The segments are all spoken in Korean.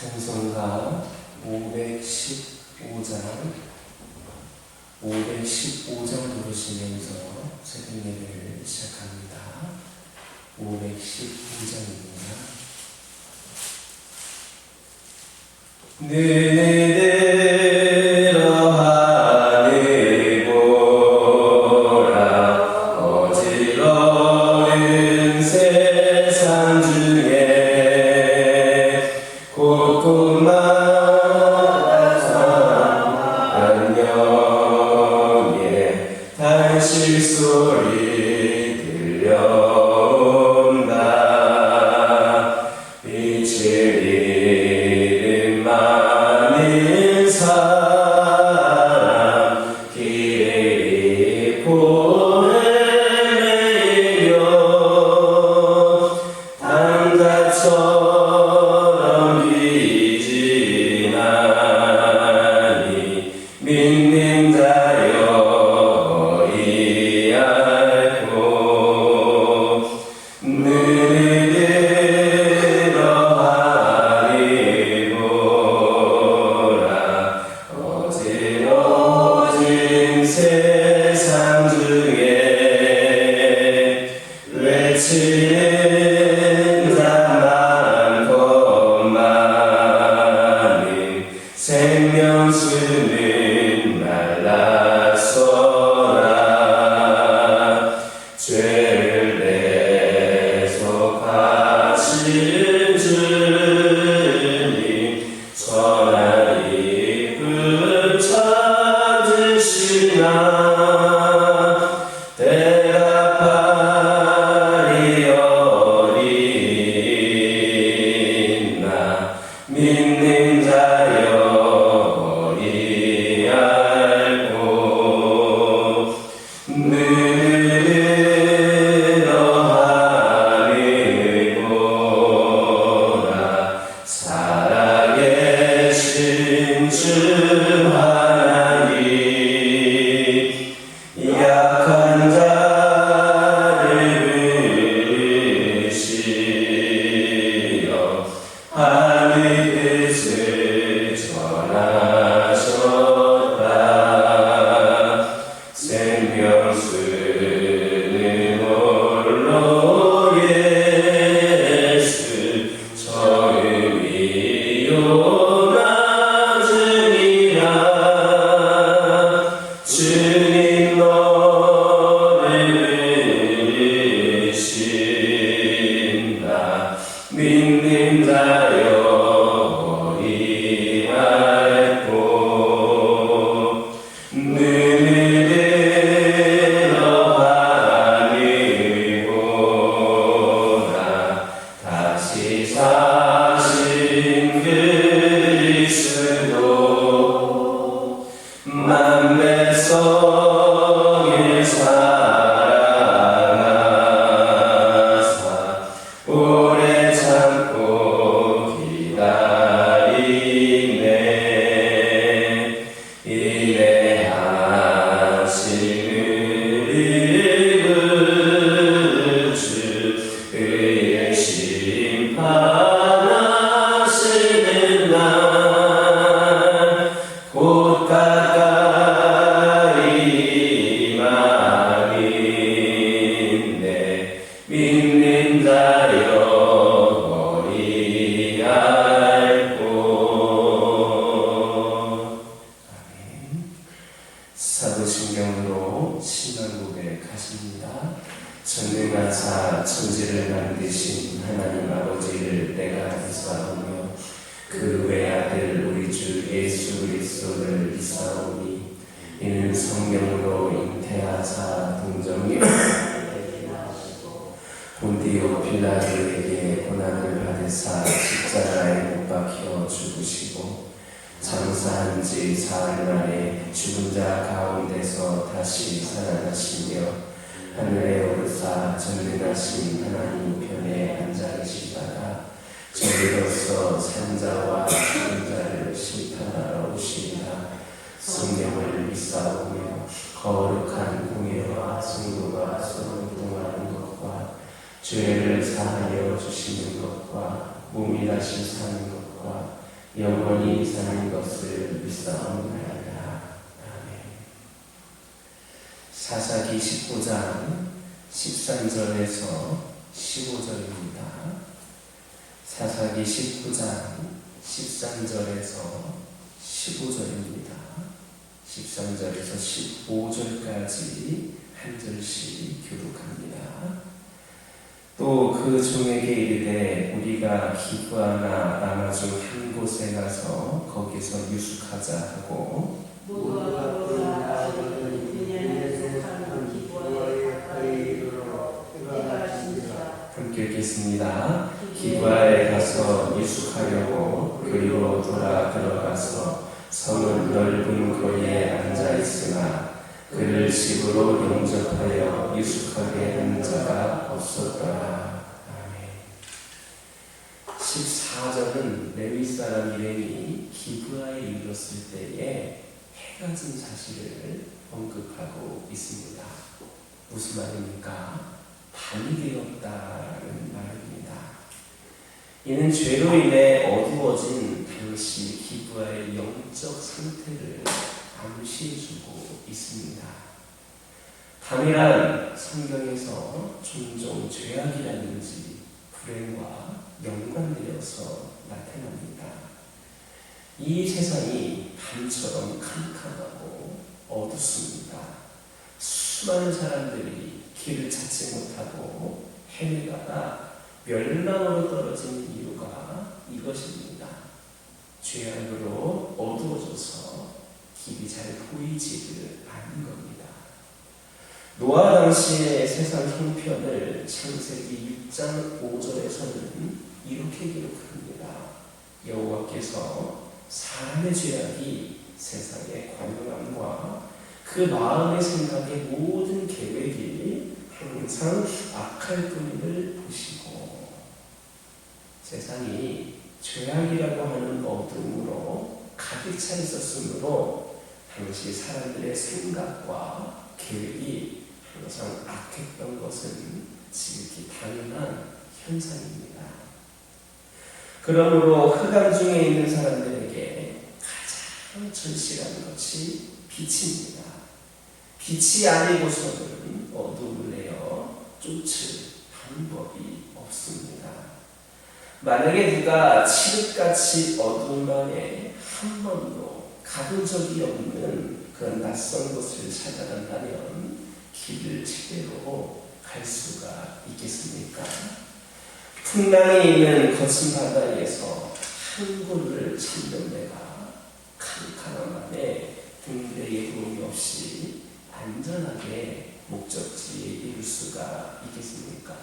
찬송가 515장 부르시면서 새벽 예배를 시작합니다. 515장입니다. 눈을 들어 하늘 보라. 어지러운 세상 중에 곳곳마다 안녕의 단실 소리 들려온다. 빛을 잃은 많은 사람 길을 잃고 헤매며 당자처럼 비진 않니 믿는 자여 이 알고 눈을 들어 하늘 보라. 어지러진 세상 중에 외치는 자 많고 많은 생명수는 말랐소라. 죄를 대속하신 주님 선한 이끌 찾으시나 때가 빨리 어린나 믿는 자여 이 알고 눈을 들어 하늘 보라. 살아계신 주 하나님 약한 자를 부르시어 하늘 뜻을 전하셨다. 생명수는 홀로 예수 처음이요 나중이라. 주님 너를 부르신다. 믿는 자여 이 알고 눈을 들어 하늘 보라. 다시 사신 그리스도 만배성을 사랑하사 오래 참고 기다리네. 인내하심을 이룰 주 의의 심판하시는 날 곧 가까이 임하리네. 믿는 자여 이 알고. 아멘. 사도신경으로 신앙 고백하십니다. 전능하사 천지를 만드신 하나님 아버지를 내가 믿사오며 그 외아들 우리 주 예수 그리스도를 믿사오니 이는 성령으로 잉태하사 동정이 본디오 빌라도에게 고난을 받으사 십자가에 못 박혀 죽으시고 장사한 지 사흘 만에 죽은 자 가운데서 다시 살아나시며 하늘에 오르사 전능하신 하나님 편에 앉아 계시다가 저리로서 산자와 죽은 자를 심판하러 오시리라. 성령을 믿사오며 거룩한 공예와 성도가 서로 동하는 것과 죄를 사하여 주시는 것과 몸이 다시 사는 것과 영원히 사는 것을 믿사옵나이다. 아멘. 사사기 19장 13절에서 15절입니다. 사사기 19장 13절에서 15절입니다. 13절에서 15절까지 한 절씩 교독합니다. 또 그 종에게 이르되 우리가 기브아나 라마 중 한 곳에 가서 거기서 유숙하자 하고 함께 읽겠습니다. 기브아에 가서 유숙하려고 그리로 돌아 들어가서 성은 넓은 거리에 앉아 있으나 그를 집으로 영접하여 유숙하게 한 자가 없었더라. 아멘. 14절은 레위 사람 일행이 기브아에 이르렀을 때에 해가 진 사실을 언급하고 있습니다. 무슨 말입니까? 밤이 되었다는 말입니다. 이는 죄로 인해 어두워진 당시 기브아의 영적 상태를 암시해주고 있습니다. 밤이란 성경에서 종종 죄악이라든지 불행과 연관되어서 나타납니다. 이 세상이 밤처럼 캄캄하고 어둡습니다. 수많은 사람들이 길을 찾지 못하고 헤매다가 멸망으로 떨어지는 이유가 이것입니다. 죄악으로 어두워져서 길이 잘 보이지를 않는 겁니다. 노아 당시의 세상 형편을 창세기 6장 5절에서는 이렇게 기록합니다. 여호와께서 사람의 죄악이 세상의 관용함과 그 마음의 생각의 모든 계획이 항상 악할 뿐임을 보시고 세상이 죄악이라고 하는 어둠으로 가득 차 있었으므로 당시 사람들의 생각과 계획이 항상 악했던 것은 지극히 당연한 현상입니다. 그러므로 흑암 중에 있는 사람들에게 가장 절실한 것이 빛입니다. 빛이 아니고서는 어둠을 내어 쫓을 방법이 없습니다. 만약에 누가 칠흑같이 어두운 밤에 한 번도 가본 적이 없는 그런 낯선 곳을 찾아간다면 길을 제대로 갈 수가 있겠습니까? 풍랑이 있는 거친 바다에서 한 곳을 찾는 데가 캄캄한 밤에 등대의 도움이 없이 안전하게 목적지에 이룰 수가 있겠습니까?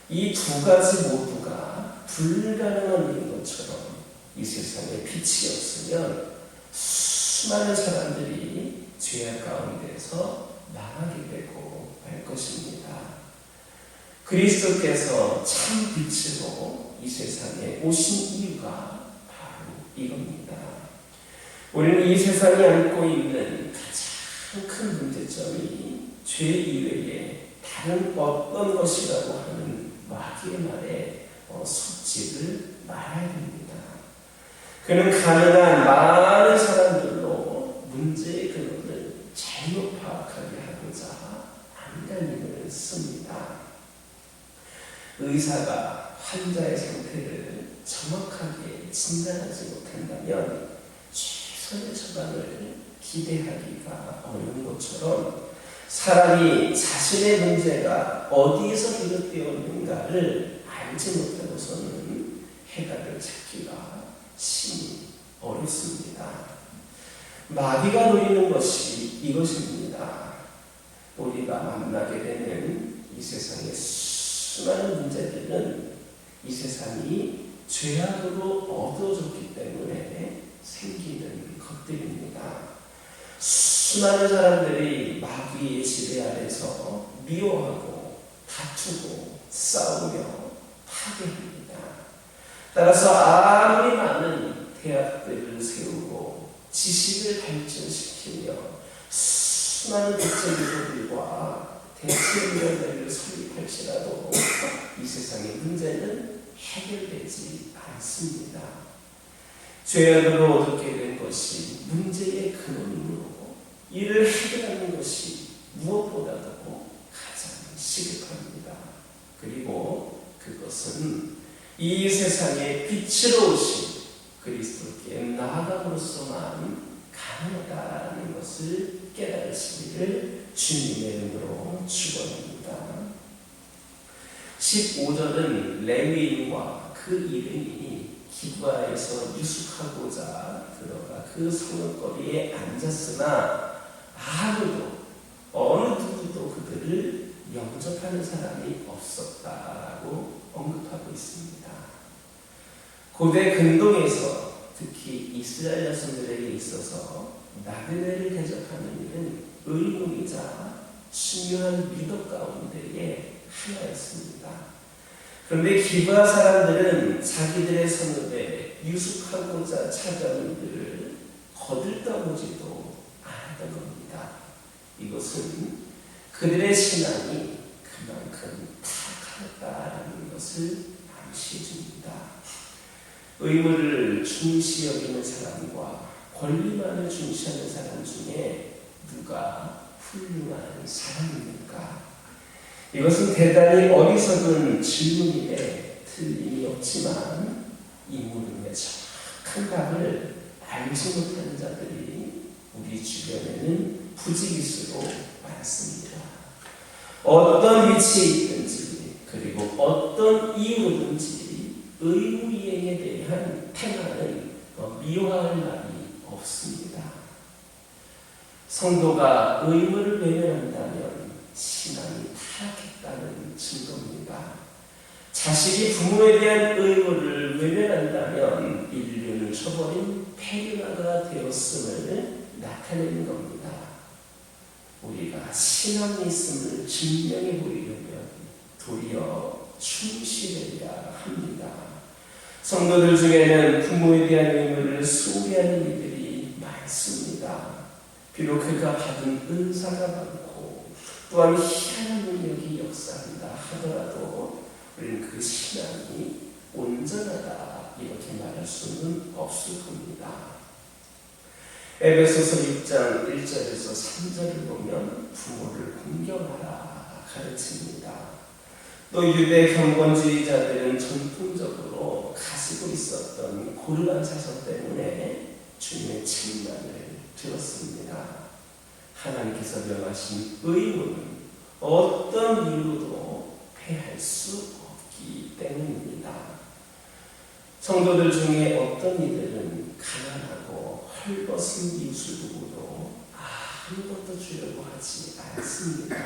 이 두 가지 모두가 불가능한 일인 것처럼 이 세상에 빛이 없으면 수많은 사람들이 죄악 가운데서 망하게 되고 말 것입니다. 그리스도께서 참 빛으로 이 세상에 오신 이유가 바로 이겁니다. 우리는 이 세상이 안고 있는 가장 큰 문제점이 죄 이외에 다른 어떤 것이라고 하는 마귀의 말에 속지를 말아야 됩니다. 그는 가능한 많은 사람들로 문제의 근원을 잘못 파악하게 하고자 안간힘을 씁니다. 의사가 환자의 상태를 정확하게 진단하지 못한다면 최선의 처방을 기대하기가 어려운 것처럼 사람이 자신의 문제가 어디에서 비롯되어 있는가를 알지 못하고서는 해답을 찾기가 심히 어렵습니다. 마귀가 노리는 것이 이것입니다. 우리가 만나게 되는 이 세상의 수많은 문제들은 이 세상이 죄악으로 어두워졌기 때문에 생기는 것들입니다. 수많은 사람들이 마귀의 지배 아래서 미워하고 다투고 싸우며 파괴합니다. 따라서 아무리 많은 대학들을 세우고 지식을 발전시키며 수많은 국제기구들과 대체위원회를 설립할지라도 이 세상의 문제는 해결되지 않습니다. 죄악으로 어둡게 된 것이 문제의 근원이므로 이를 해결하는 것이 무엇보다도 가장 시급합니다. 그리고 그것은 이 세상에 빛으로 오신 그리스도께 나아감으로써만 가능하다는 것을 깨달으시기를 주님의 이름으로 축원합니다. 15절은 레위인과 그 이름이 기브아에서 유숙하고자 들어가 그 성읍거리에 앉았으나 아무도 어느 누구도 그들을 영접하는 사람이 없었다고 언급하고 있습니다. 고대 근동에서 특히 이스라엘 자손들에게 있어서 나그네를 대접하는 일은 의무이자 중요한 미덕 가운데의 하나였습니다. 그런데 기브아 사람들은 자기들의 성읍에 유숙하고자 찾아온 이들을 거들떠보지도 않았던 겁니다. 이것은 그들의 신앙이 그만큼 타락하였다는 것을 암시해줍니다. 의무를 중시 여기는 사람과 권리만을 중시하는 사람 중에 누가 훌륭한 사람입니까? 이것은 대단히 어리석은 질문임에 틀림이 없지만 이 물음에 정확한 답을 알지 못하는 자들이 우리 주변에는 부지기수로 많습니다. 어떤 위치에 있든지 그리고 어떤 이유로든지 의무 이행에 대한 태만은 미워할 말이 없습니다. 성도가 의무를 외면한다면 신앙이 타락했다는 증거입니다. 자식이 부모에 대한 의무를 외면한다면 인륜을 저버린 폐륜아가 되었음을 나타내는 겁니다. 우리가 신앙이 있음을 증명해 보이려면 도리어 충실해야 합니다. 성도들 중에는 부모에 대한 의무를 소홀히하는 이들이 많습니다. 비록 그가 받은 은사가 많고 또한 희한한 능력이 역사한다 하더라도 우리는 그 신앙이 온전하다 이렇게 말할 수는 없을 겁니다. 에베소서 6장 1절에서 3절을 보면 부모를 공경하라 가르칩니다. 또 유대 경건주의자들은 전통적으로 가지고 있었던 고르한 사상 때문에 주님의 책망을 들었습니다. 하나님께서 명하신 의무는 어떤 이유로도 패할 수 없기 때문입니다. 성도들 중에 어떤 이들은 가난하고 헐벗은 이웃을 보고도 아무것도 주려고 하지 않습니다.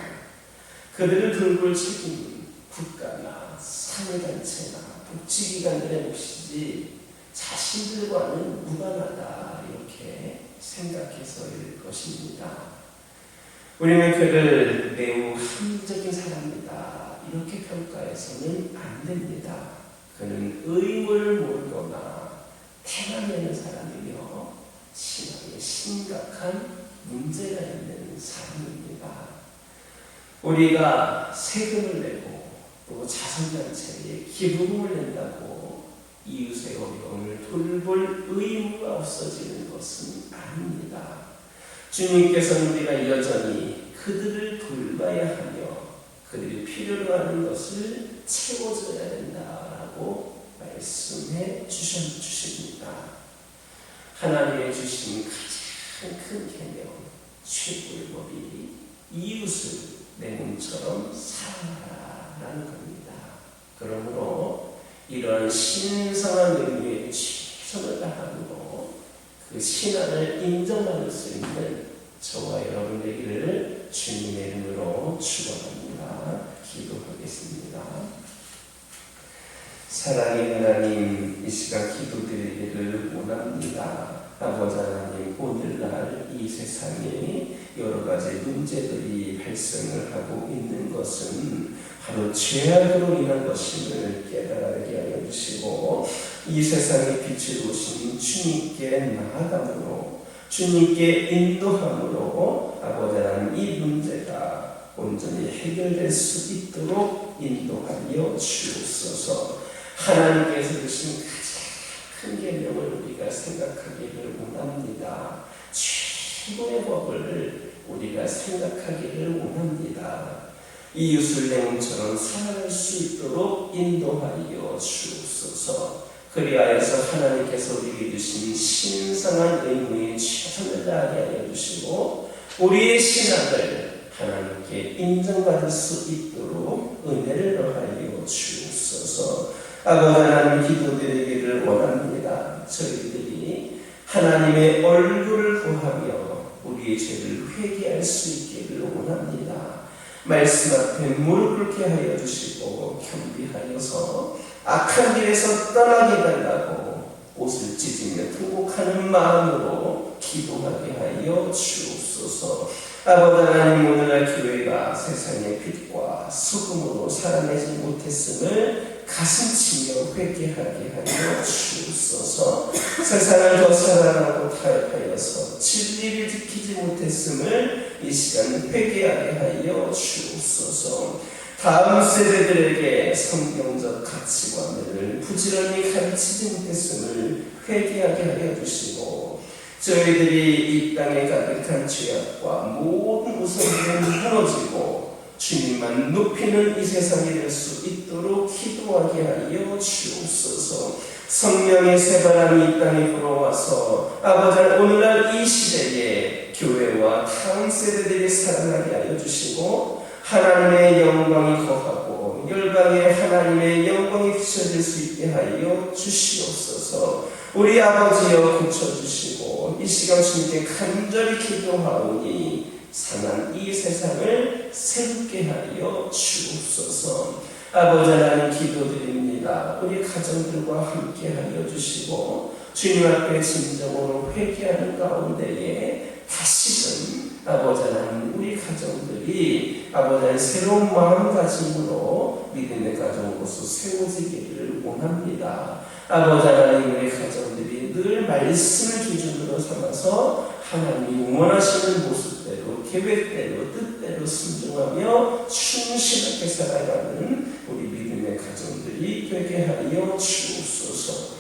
그들을 돌볼 책임은 국가나 사회단체나 복지기관들의 몫이지 자신들과는 무관하다 이렇게 생각해서일 것입니다. 우리는 그를 매우 합리적인 사람이다 이렇게 평가해서는 안 됩니다. 그는 의무를 모르거나 태만하는 사람이며 신앙에 심각한 문제가 있는 사람입니다. 우리가 세금을 내고 또 자선단체에 기부금을 낸다고 이웃의 어려움을 돌볼 의무가 없어지는 것은 아닙니다. 주님께서는 우리가 여전히 그들을 돌봐야 하며 그들이 필요로 하는 것을 채워줘야 된다라고 말씀해 주십니다. 하나님의 주신 가장 큰 계명, 최고의 법이 이웃을 내 몸처럼 사랑하라라는 겁니다. 그러므로 이러한 신성한 의미에 최선을 다함으로 그 신앙을 인정받을 수 있는 저와 여러분 되기를 주님의 이름으로 축원합니다. 기도하겠습니다. 사랑의 하나님, 이 시간 기도드리기를 원합니다. 아버지 하나님, 오늘날 이 세상에 여러 가지 문제들이 발생을 하고 있는 것은 바로 죄악으로 인한 것임을 깨달게 하여 주시고 이 세상에 빛을 오신 주님께 나아감으로 주님께 인도함으로 아버지 하나님 이 문제가 온전히 해결될 수 있도록 인도하여 주옵소서. 하나님께서 주신 가장 큰 계명을 우리가 생각하기를 원합니다. 최고의 법을 우리가 생각하기를 원합니다. 이웃을 내 몸처럼 살아갈 수 있도록 인도하여 주옵소서. 그리하여서 하나님께서 우리에게 주신 신성한 의무에 최선을 다하게 하여 주시고 우리의 신앙을 하나님께 인정받을 수 있도록 은혜를 더하여 주옵소서. 아버지 하나님, 기도드리기를 원합니다. 저희들이 하나님의 얼굴을 구하며 우리의 죄를 회개할 수 있기를 원합니다. 말씀 앞에 무릎 꿇게 하여 주시고 겸비하여서 악한 길에서 떠나게 달라고 옷을 찢으며 통곡하는 마음으로 기도하게 하여 주옵소서. 아버지 하나님, 오늘날 교회가 세상의 빛과 소금으로 살아내지 못했음을 가슴치며 회개하게 하여 주옵소서. 세상을 더 사랑하고 타협하여서 진리를 지키지 못했음을 이 시간 회개하게 하여 주옵소서. 다음 세대들에게 성경적 가치관을 부지런히 가르치지 못했음을 회개하게 하여 주시고 저희들이 이 땅에 가득한 죄악과 모든 우상들은 무너지고 주님만 높이는 이 세상이 될 수 있도록 기도하게 하여 주옵소서. 성령의 새바람이 이 땅에 불어와서 아버지 오늘날 이 시대에 교회와 다음 세대들이 살아나게 하여 주시고 하나님의 영광이 거하고 열방에 하나님의 영광이 비춰질 수 있게 하여 주시옵소서. 우리 아버지여 고쳐주시고 이 시간 주님께 간절히 기도하오니 상한 이 세상을 새롭게 하여 주옵소서. 아버지 하나님, 기도드립니다. 우리 가정들과 함께 하여 주시고 주님 앞에 진정으로 회개하는 가운데에 다시금 아버지 하나님, 우리 가정들이 아버지 하나님 새로운 마음가짐으로 믿음의 가정으로서 세워지기를 원합니다. 아버지 하나님, 우리 가정들이 늘 말씀을 기준으로 삼아서 하나님이 원하시는 모습대로 계획대로 뜻대로 순종하며 충실하게 살아가는 우리 믿음의 가정들이 되게 하여 주옵소서.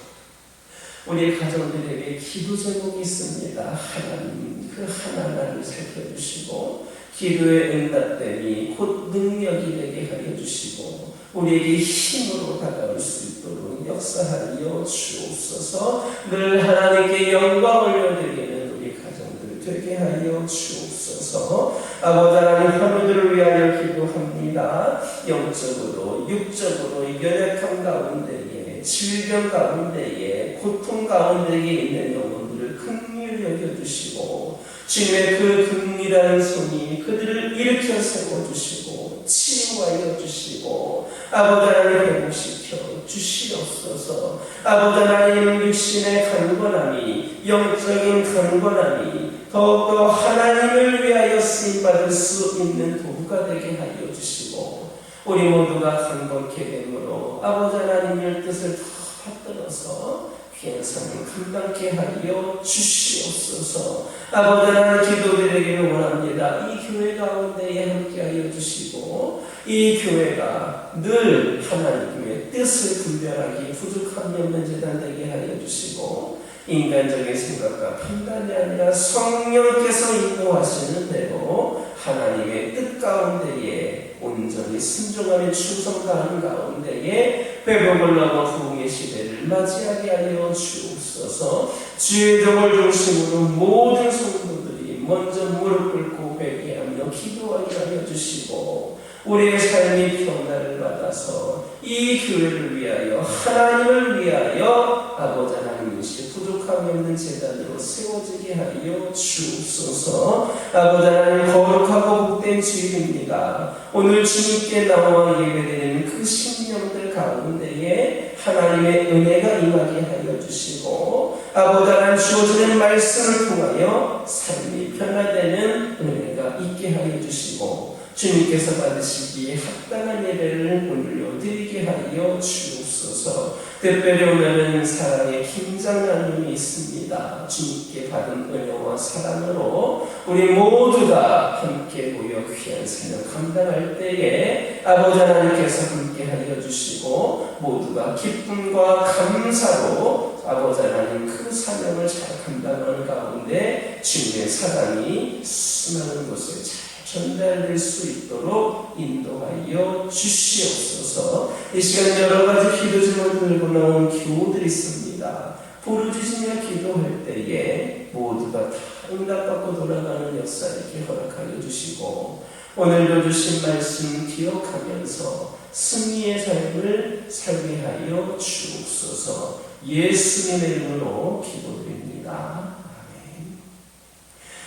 우리 가정들에게 기도 제목이 있습니다. 하나님, 그 하나님을 살펴주시고 기도의 응답됨이 곧 능력이 되게 하여 주시고 우리에게 힘으로 다가올 수 있도록 역사하여 주옵소서. 늘 하나님께 영광을 올려드리는 우리 가정들 되게 하여 주옵소서. 아버지 하나님, 환우들을 위하여 기도합니다. 영적으로 육적으로 연약함 가운데에 질병 가운데에 고통 가운데에 있는 영혼들을 긍휼히 여겨주시고 주님의 그 긍휼한 손이 그들을 일으켜 세워주시고 치유하여 주시고 아버지 하나님 회복시켜 주시옵소서. 아버지 하나님, 육신의 강건함이 영적인 강건함이 더욱더 하나님을 위하여 쓰임받을 수 있는 도구가 되게 하여 주시고 우리 모두가 강건케 되므로 아버지 하나님의 뜻을 더 받들어서 귀한 삶을 감당케 하여 주시옵소서. 아버지 하나님, 기도드리기를 원합니다. 이 교회 가운데에 함께하여 주시고 이 교회가 늘 하나님의 뜻을 분별하기 부족함이 없는 재단 되게 하여 주시고 인간적인 생각과 판단이 아니라 성령께서 인도하시는 대로 하나님의 뜻 가운데에 온전히 순종하는 충성 다하는 가운데에 회복을 넘어 부흥의 시대를 맞이하게 하여 주옵소서. 주의 종을 중심으로 모든 성도들이 먼저 무릎 꿇고 회개하며 기도하게 하여 주시고 우리의 삶이 변화를 받아서 이 교회를 위하여 하나님을 위하여 아버지 하나님 이시 부족함이 없는 제단으로 세워지게 하여 주옵소서. 아버지 하나님, 거룩하고 복된 주일입니다. 오늘 주님께 나와 예배드리는 그 신령들 가운데에 하나님의 은혜가 임하게 하여 주시고 아버지 하나님, 주어지는 말씀을 통하여 삶이 변화되는 은혜가 있게 하여 주시고 주님께서 받으시기에 합당한 예배를 오늘로 드리게 하여 주옵소서. 특별히 오늘은 사랑의 김장 나눔이 있습니다. 주님께 받은 은혜와 사랑으로 우리 모두가 함께 모여 귀한 사명 감당할 때에 아버지 하나님께서 함께 하여 주시고 모두가 기쁨과 감사로 아버지 하나님 그 사명을 잘 감당하는 가운데 주님의 사랑이 수많은 곳에 잘 전달될 수 있도록 인도하여 주시옵소서. 이 시간 여러 가지 기도 제목을 들고 나온 교우들이 있습니다. 부르짖으며 기도할 때에 모두가 다 응답받고 돌아가는 역사 이렇게 허락하여 주시고, 오늘도 주신 말씀 기억하면서 승리의 삶을 살게 하여 주옵소서. 예수님의 이름으로 기도드립니다.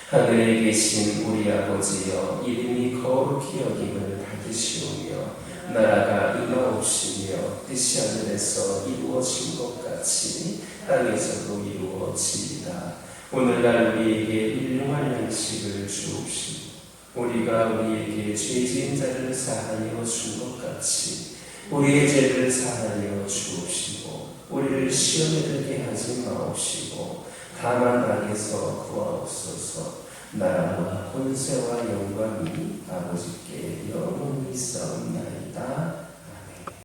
하늘에 계신 우리 아버지여, 이름이 거룩히 여김을 받으시오며 나라가 임하옵시며 뜻이 하늘에서 이루어진 것 같이 땅에서도 이루어지이다. 오늘날 우리에게 일용할 양식을 주옵시고 우리가 우리에게 죄지은 자를 사하여 준 것 같이 우리의 죄를 사하여 주옵시고 우리를 시험에 들게 하지 마옵시고 다만 악에서 구하옵소서. 나라와 권세와 영광이 아버지께